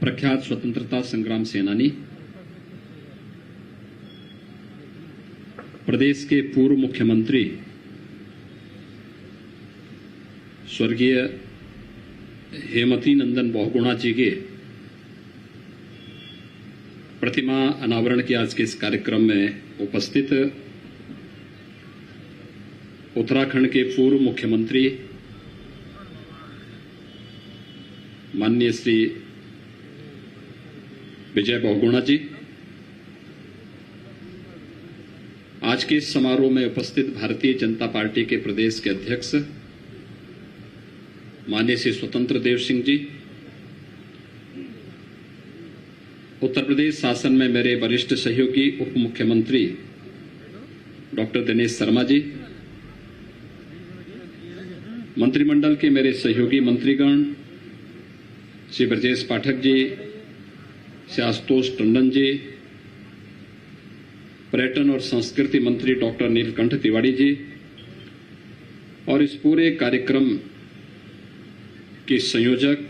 प्रख्यात स्वतंत्रता संग्राम सेनानी, प्रदेश के पूर्व मुख्यमंत्री स्वर्गीय हेमवती नंदन बहुगुणा जी के प्रतिमा अनावरण के आज के इस कार्यक्रम में उपस्थित उत्तराखंड के पूर्व मुख्यमंत्री माननीय श्री विजय बहुगुणा जी, आज के इस समारोह में उपस्थित भारतीय जनता पार्टी के प्रदेश के अध्यक्ष माननीय श्री स्वतंत्र देव सिंह जी, उत्तर प्रदेश शासन में मेरे वरिष्ठ सहयोगी उप मुख्यमंत्री डॉक्टर दिनेश शर्मा जी, मंत्रिमंडल के मेरे सहयोगी मंत्रीगण श्री ब्रजेश पाठक जी, श्री आशुतोष टंडन जी, पर्यटन और संस्कृति मंत्री डॉक्टर नीलकंठ तिवारी जी और इस पूरे कार्यक्रम के संयोजक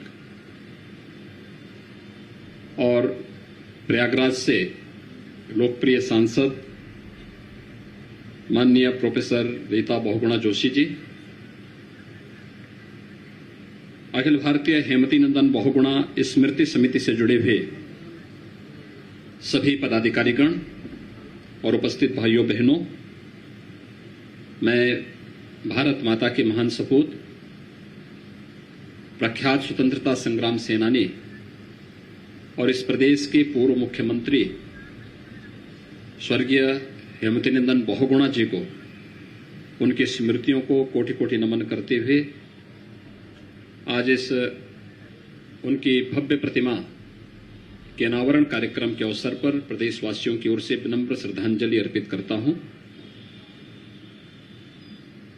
और प्रयागराज से लोकप्रिय सांसद माननीय प्रोफेसर रीता बहुगुणा जोशी जी, अखिल भारतीय हेमवती नंदन बहुगुणा स्मृति समिति से जुड़े हुए सभी पदाधिकारीगण और उपस्थित भाइयों बहनों, मैं भारत माता के महान सपूत प्रख्यात स्वतंत्रता संग्राम सेनानी और इस प्रदेश के पूर्व मुख्यमंत्री स्वर्गीय हेमवती नंदन बहुगुणा जी को, उनकी स्मृतियों को कोटि कोटि नमन करते हुए आज इस उनकी भव्य प्रतिमा के अनावरण कार्यक्रम के अवसर पर प्रदेशवासियों की ओर से विनम्र श्रद्धांजलि अर्पित करता हूं।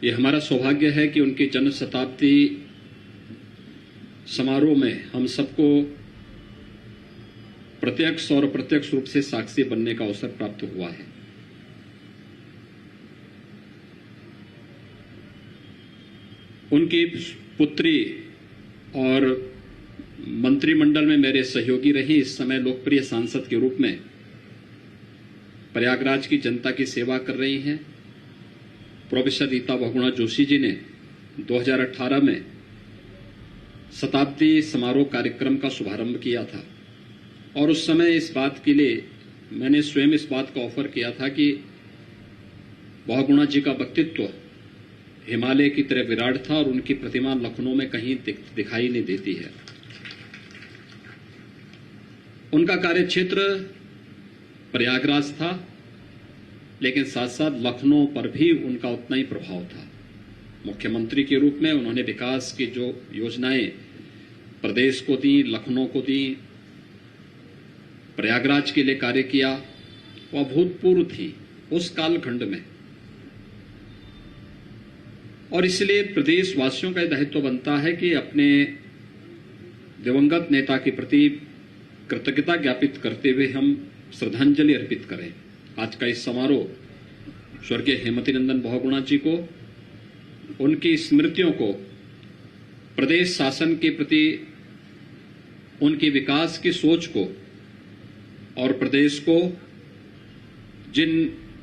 ये हमारा सौभाग्य है कि उनकी जन्म शताब्दी समारोह में हम सबको प्रत्यक्ष और अप्रत्यक्ष रूप से साक्षी बनने का अवसर प्राप्त हुआ है। उनकी पुत्री और मंत्रिमंडल में मेरे सहयोगी रही, इस समय लोकप्रिय सांसद के रूप में प्रयागराज की जनता की सेवा कर रही हैं। प्रोफेसर रीता बहुगुणा जोशी जी ने 2018 में शताब्दी समारोह कार्यक्रम का शुभारंभ किया था और उस समय इस बात के लिए मैंने स्वयं इस बात का ऑफर किया था कि बहुगुणा जी का व्यक्तित्व हिमालय की तरह विराट था और उनकी प्रतिमा लखनऊ में कहीं दिखाई नहीं देती है। उनका कार्यक्षेत्र प्रयागराज था, लेकिन साथ साथ लखनऊ पर भी उनका उतना ही प्रभाव था। मुख्यमंत्री के रूप में उन्होंने विकास की जो योजनाएं प्रदेश को दी, लखनऊ को दी, प्रयागराज के लिए कार्य किया, वह अभूतपूर्व थी उस कालखंड में। और इसलिए प्रदेशवासियों का दायित्व बनता है कि अपने दिवंगत नेता के प्रति कृतज्ञता ज्ञापित करते हुए हम श्रद्धांजलि अर्पित करें। आज का इस समारोह स्वर्गीय हेमवती नंदन बहुगुणा जी को, उनकी स्मृतियों को, प्रदेश शासन के प्रति उनकी विकास की सोच को और प्रदेश को जिन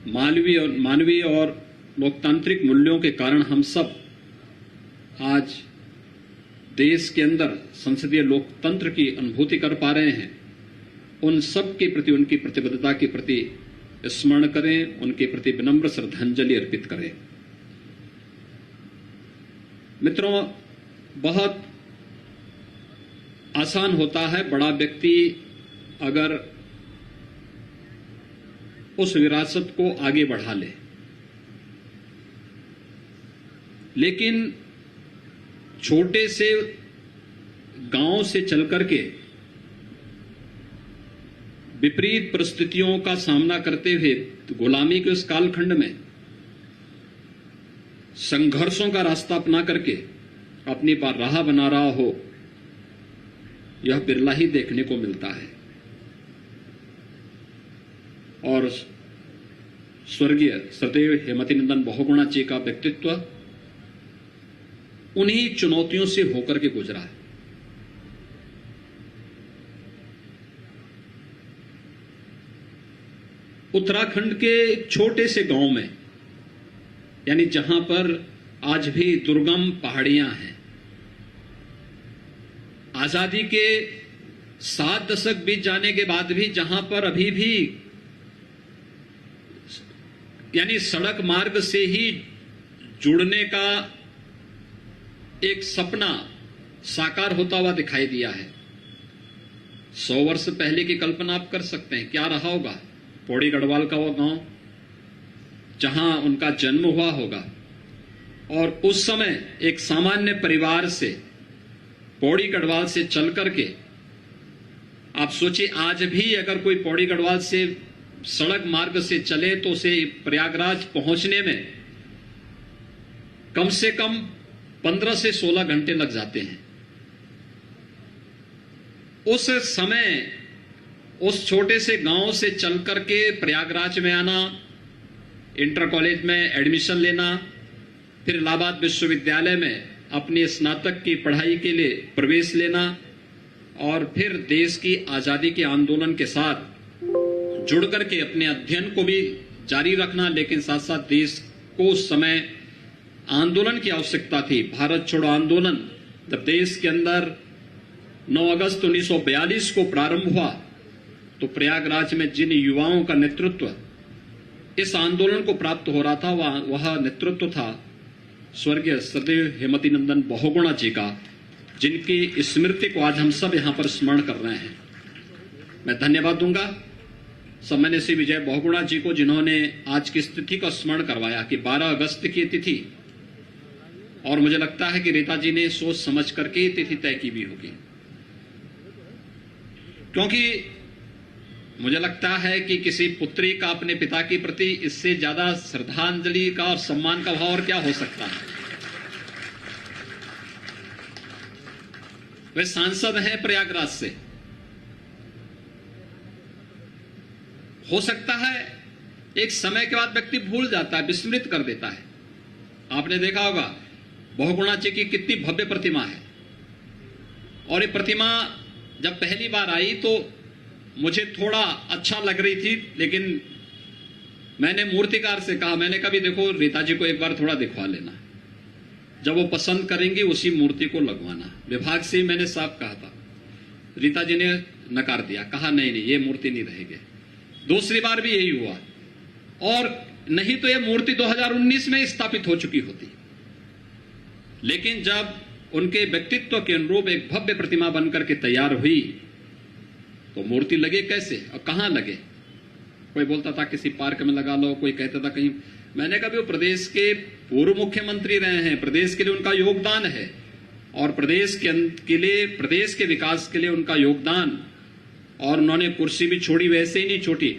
मानवीय और लोकतांत्रिक मूल्यों के कारण हम सब आज देश के अंदर संसदीय लोकतंत्र की अनुभूति कर पा रहे हैं, उन सब के प्रति उनकी प्रतिबद्धता के प्रति स्मरण करें, उनके प्रति विनम्र श्रद्धांजलि अर्पित करें। मित्रों, बहुत आसान होता है बड़ा व्यक्ति अगर उस विरासत को आगे बढ़ा ले, लेकिन छोटे से गांव से चलकर के विपरीत परिस्थितियों का सामना करते हुए गुलामी के उस कालखंड में संघर्षों का रास्ता अपना करके अपनी राह बना रहा हो, यह बिरला ही देखने को मिलता है। और स्वर्गीय सदैव हेमवती नंदन बहुगुणा जी का व्यक्तित्व उन्हीं चुनौतियों से होकर के गुजरा है। उत्तराखंड के एक छोटे से गांव में, यानी जहां पर आज भी दुर्गम पहाड़ियां हैं, आजादी के 7 दशक बीत जाने के बाद भी जहां पर अभी भी यानी सड़क मार्ग से ही जुड़ने का एक सपना साकार होता हुआ दिखाई दिया है। 100 वर्ष पहले की कल्पना आप कर सकते हैं क्या रहा होगा पौड़ी गढ़वाल का वो गांव जहां उनका जन्म हुआ होगा। और उस समय एक सामान्य परिवार से पौड़ी गढ़वाल से चल करके आप सोचिए, आज भी अगर कोई पौड़ी गढ़वाल से सड़क मार्ग से चले तो उसे प्रयागराज पहुंचने में कम से कम 15 से 16 घंटे लग जाते हैं। उस समय उस छोटे से गांव से चल करके प्रयागराज में आना, इंटर कॉलेज में एडमिशन लेना, फिर इलाहाबाद विश्वविद्यालय में अपनी स्नातक की पढ़ाई के लिए प्रवेश लेना और फिर देश की आजादी के आंदोलन के साथ जुड़ करके अपने अध्ययन को भी जारी रखना, लेकिन साथ साथ देश को उस समय आंदोलन की आवश्यकता थी। भारत छोड़ो आंदोलन जब देश के अंदर 9 अगस्त 1942 को प्रारंभ हुआ तो प्रयागराज में जिन युवाओं का नेतृत्व इस आंदोलन को प्राप्त हो रहा था वह नेतृत्व था स्वर्गीय सदैव हेमवती नंदन बहुगुणा जी का, जिनकी स्मृति को आज हम सब यहां पर स्मरण कर रहे हैं। मैं धन्यवाद दूंगा सम्मान्य श्री विजय बहुगुणा जी को, जिन्होंने आज की तिथि का स्मरण करवाया कि 12 अगस्त की तिथि, और मुझे लगता है कि रीता जी ने सोच समझ करके तिथि तय की भी होगी, क्योंकि मुझे लगता है कि किसी पुत्री का अपने पिता के प्रति इससे ज्यादा श्रद्धांजलि का और सम्मान का भाव और क्या हो सकता है। वे सांसद हैं प्रयागराज से, हो सकता है एक समय के बाद व्यक्ति भूल जाता है, विस्मृत कर देता है। आपने देखा होगा बहुगुणा जी की कितनी भव्य प्रतिमा है, और ये प्रतिमा जब पहली बार आई तो मुझे थोड़ा अच्छा लग रही थी, लेकिन मैंने मूर्तिकार से कहा, मैंने कहा भी देखो रीता जी को एक बार थोड़ा दिखवा लेना, जब वो पसंद करेंगी उसी मूर्ति को लगवाना। विभाग से मैंने साफ कहा था, रीता जी ने नकार दिया, कहा नहीं नहीं ये मूर्ति नहीं रहेगी। दूसरी बार भी यही हुआ, और नहीं तो ये मूर्ति 2019 में स्थापित हो चुकी होती। लेकिन जब उनके व्यक्तित्व के अनुरूप एक भव्य प्रतिमा बनकर के तैयार हुई तो मूर्ति लगे कैसे और कहां लगे। कोई बोलता था किसी पार्क में लगा लो, कोई कहता था कहीं। मैंने कहा वो प्रदेश के पूर्व मुख्यमंत्री रहे हैं, प्रदेश के लिए उनका योगदान है, और प्रदेश के लिए, प्रदेश के विकास के लिए उनका योगदान, और उन्होंने कुर्सी भी छोड़ी, वैसे ही नहीं छोड़ी।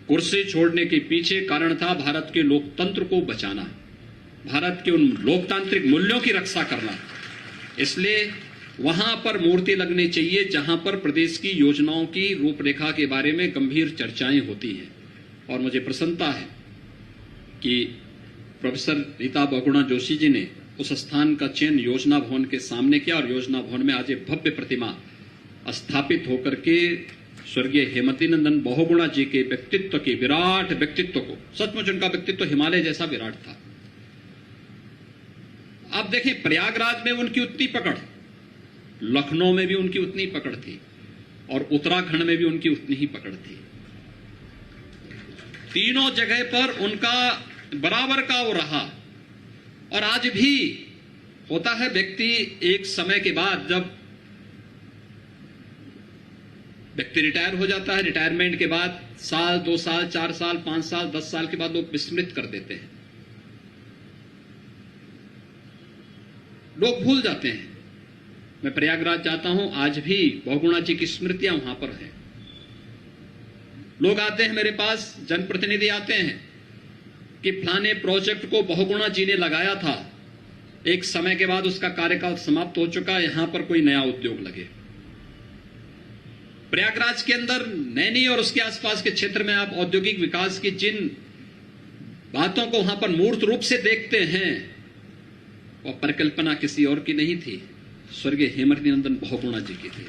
कुर्सी छोड़ने के पीछे कारण था भारत के लोकतंत्र को बचाना, भारत के उन लोकतांत्रिक मूल्यों की रक्षा करना। इसलिए वहां पर मूर्ति लगनी चाहिए जहां पर प्रदेश की योजनाओं की रूपरेखा के बारे में गंभीर चर्चाएं होती हैं। और मुझे प्रसन्नता है कि प्रोफेसर रीता बहुगुणा जोशी जी ने उस स्थान का चयन योजना भवन के सामने किया, और योजना भवन में आज एक भव्य प्रतिमा स्थापित होकर के स्वर्गीय हेमवती नंदन बहुगुणा जी के व्यक्तित्व के, विराट व्यक्तित्व को, सचमुच उनका व्यक्तित्व हिमालय जैसा विराट था। आप देखें प्रयागराज में उनकी उतनी पकड़, लखनऊ में भी उनकी उतनी पकड़ थी, और उत्तराखंड में भी उनकी उतनी ही पकड़ थी। तीनों जगह पर उनका बराबर का वो रहा। और आज भी होता है, व्यक्ति एक समय के बाद जब व्यक्ति रिटायर हो जाता है, रिटायरमेंट के बाद साल, 2 साल, 4 साल, 5 साल, 10 साल के बाद लोग विस्मृत कर देते हैं, लोग भूल जाते हैं। मैं प्रयागराज जाता हूं, आज भी बहुगुणा जी की स्मृतियां वहां पर हैं। लोग आते हैं मेरे पास, जनप्रतिनिधि आते हैं कि फलाने प्रोजेक्ट को बहुगुणा जी ने लगाया था, एक समय के बाद उसका कार्यकाल समाप्त हो चुका, यहां पर कोई नया उद्योग लगे। प्रयागराज के अंदर नैनी और उसके आसपास के क्षेत्र में आप औद्योगिक विकास की जिन बातों को वहां पर मूर्त रूप से देखते हैं, वह परिकल्पना किसी और की नहीं थी, स्वर्गीय हेमवती नंदन बहुगुणा जी की थी।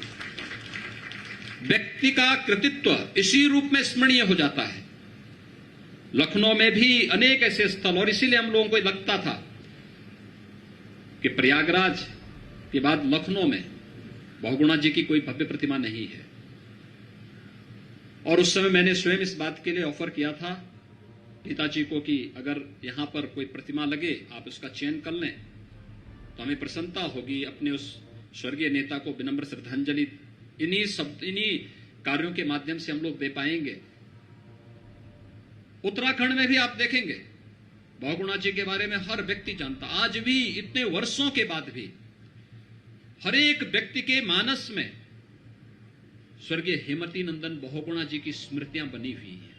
व्यक्ति का कृतित्व इसी रूप में स्मरणीय हो जाता है। लखनऊ में भी अनेक ऐसे स्थल, और इसीलिए हम लोगों को लगता था कि प्रयागराज के बाद लखनऊ में बहुगुणा जी की कोई भव्य प्रतिमा नहीं है। और उस समय मैंने स्वयं इस बात के लिए ऑफर किया था पिताजी को कि अगर यहां पर कोई प्रतिमा लगे, आप उसका चयन कर लें तो हमें प्रसन्नता होगी। अपने उस स्वर्गीय नेता को विनम्र श्रद्धांजलि इन्हीं कार्यों के माध्यम से हम लोग दे पाएंगे। उत्तराखंड में भी आप देखेंगे बहुगुणा जी के बारे में हर व्यक्ति जानता। आज भी इतने वर्षों के बाद भी हर एक व्यक्ति के मानस में स्वर्गीय हेमवती नंदन बहुगुणा जी की स्मृतियां बनी हुई हैं।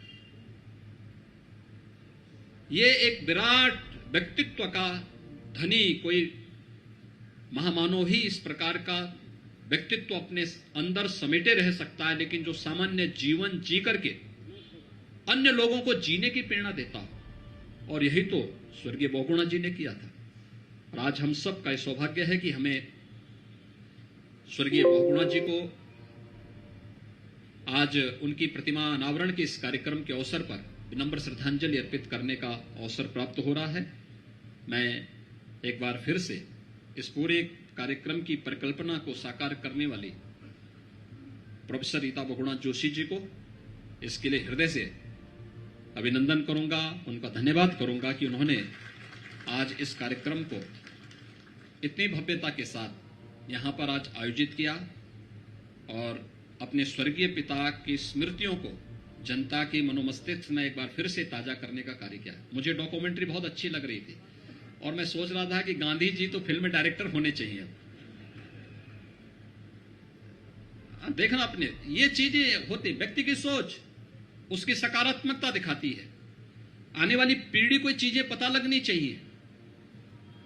ये एक विराट व्यक्तित्व का धनी कोई महामानव ही इस प्रकार का व्यक्तित्व अपने अंदर समेटे रह सकता है, लेकिन जो सामान्य जीवन जी करके अन्य लोगों को जीने की प्रेरणा देता हो। और यही तो स्वर्गीय बहुगुणा जी ने किया था। और आज हम सब का सौभाग्य है कि हमें स्वर्गीय बहुगुणा जी को आज उनकी प्रतिमा अनावरण के इस कार्यक्रम के अवसर पर विनम्र श्रद्धांजलि अर्पित करने का अवसर प्राप्त हो रहा है। मैं एक बार फिर से इस पूरे कार्यक्रम की परिकल्पना को साकार करने वाली प्रोफेसर रीता बहुगुणा जोशी जी को इसके लिए हृदय से अभिनंदन करूंगा, उनका धन्यवाद करूंगा कि उन्होंने आज इस कार्यक्रम को इतनी भव्यता के साथ यहां पर आज आयोजित किया और अपने स्वर्गीय पिता की स्मृतियों को जनता के मनोमस्तिष्क में एक बार फिर से ताजा करने का कार्य किया। मुझे डॉक्यूमेंट्री बहुत अच्छी लग रही थी और मैं सोच रहा था कि गांधी जी तो फिल्म डायरेक्टर होने चाहिए। देखना अपने ये चीजें होती, व्यक्ति की सोच उसकी सकारात्मकता दिखाती है। आने वाली पीढ़ी को चीजें पता लगनी चाहिए।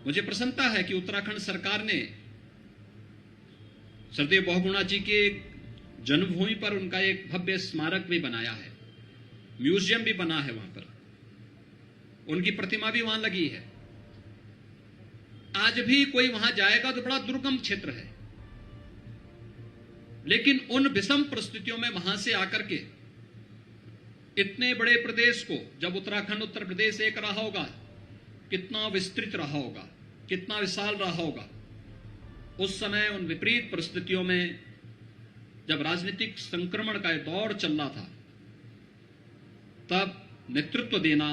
मुझे प्रसन्नता है कि उत्तराखंड सरकार ने सरदेव बहुगुणा जी के जन्मभूमि पर उनका एक भव्य स्मारक भी बनाया है, म्यूजियम भी बना है, वहां पर उनकी प्रतिमा भी वहां लगी है। आज भी कोई वहां जाएगा तो बड़ा दुर्गम क्षेत्र है, लेकिन उन विषम परिस्थितियों में वहां से आकर के इतने बड़े प्रदेश को, जब उत्तराखंड उत्तर प्रदेश एक रहा होगा, कितना विस्तृत रहा होगा, कितना विशाल रहा होगा। उस समय उन विपरीत परिस्थितियों में जब राजनीतिक संक्रमण का दौर चल रहा था, तब नेतृत्व देना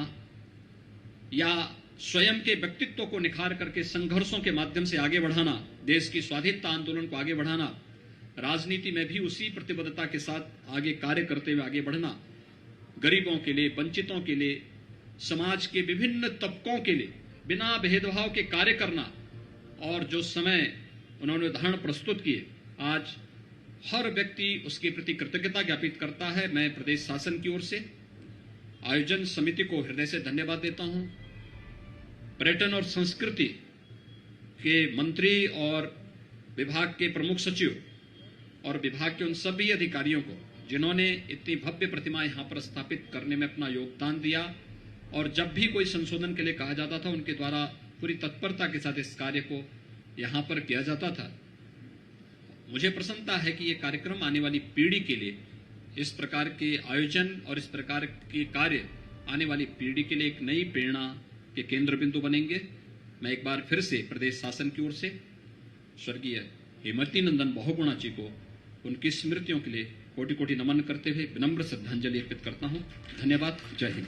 या स्वयं के व्यक्तित्व को निखार करके संघर्षों के माध्यम से आगे बढ़ाना, देश की स्वाधीनता आंदोलन को आगे बढ़ाना, राजनीति में भी उसी प्रतिबद्धता के साथ आगे कार्य करते हुए आगे बढ़ना, गरीबों के लिए, वंचितों के लिए, समाज के विभिन्न तबकों के लिए बिना भेदभाव के कार्य करना, और जो समय उन्होंने उदाहरण प्रस्तुत किए, आज हर व्यक्ति उसके प्रति कृतज्ञता ज्ञापित करता है। मैं प्रदेश शासन की ओर से आयोजन समिति को हृदय से धन्यवाद देता हूं। पर्यटन और संस्कृति के मंत्री और विभाग के प्रमुख सचिव और विभाग के उन सभी अधिकारियों को जिन्होंने इतनी भव्य प्रतिमा यहां पर स्थापित करने में अपना योगदान दिया, और जब भी कोई संशोधन के लिए कहा जाता था उनके द्वारा पूरी तत्परता के साथ इस कार्य को यहां पर किया जाता था। मुझे प्रसन्नता है कि ये कार्यक्रम आने वाली पीढ़ी के लिए, इस प्रकार के आयोजन और इस प्रकार के कार्य आने वाली पीढ़ी के लिए एक नई प्रेरणा के केंद्र बिंदु बनेंगे। मैं एक बार फिर से प्रदेश शासन की ओर से स्वर्गीय हेमवती नंदन बहुगुणा जी को उनकी स्मृतियों के लिए कोटि कोटि नमन करते हुए विनम्र श्रद्धांजलि अर्पित करता हूं। धन्यवाद। जय हिंद।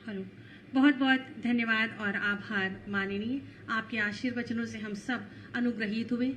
हेलो, बहुत बहुत धन्यवाद और आभार माननीय। आपके आशीर्वचनों से हम सब अनुग्रहित हुए।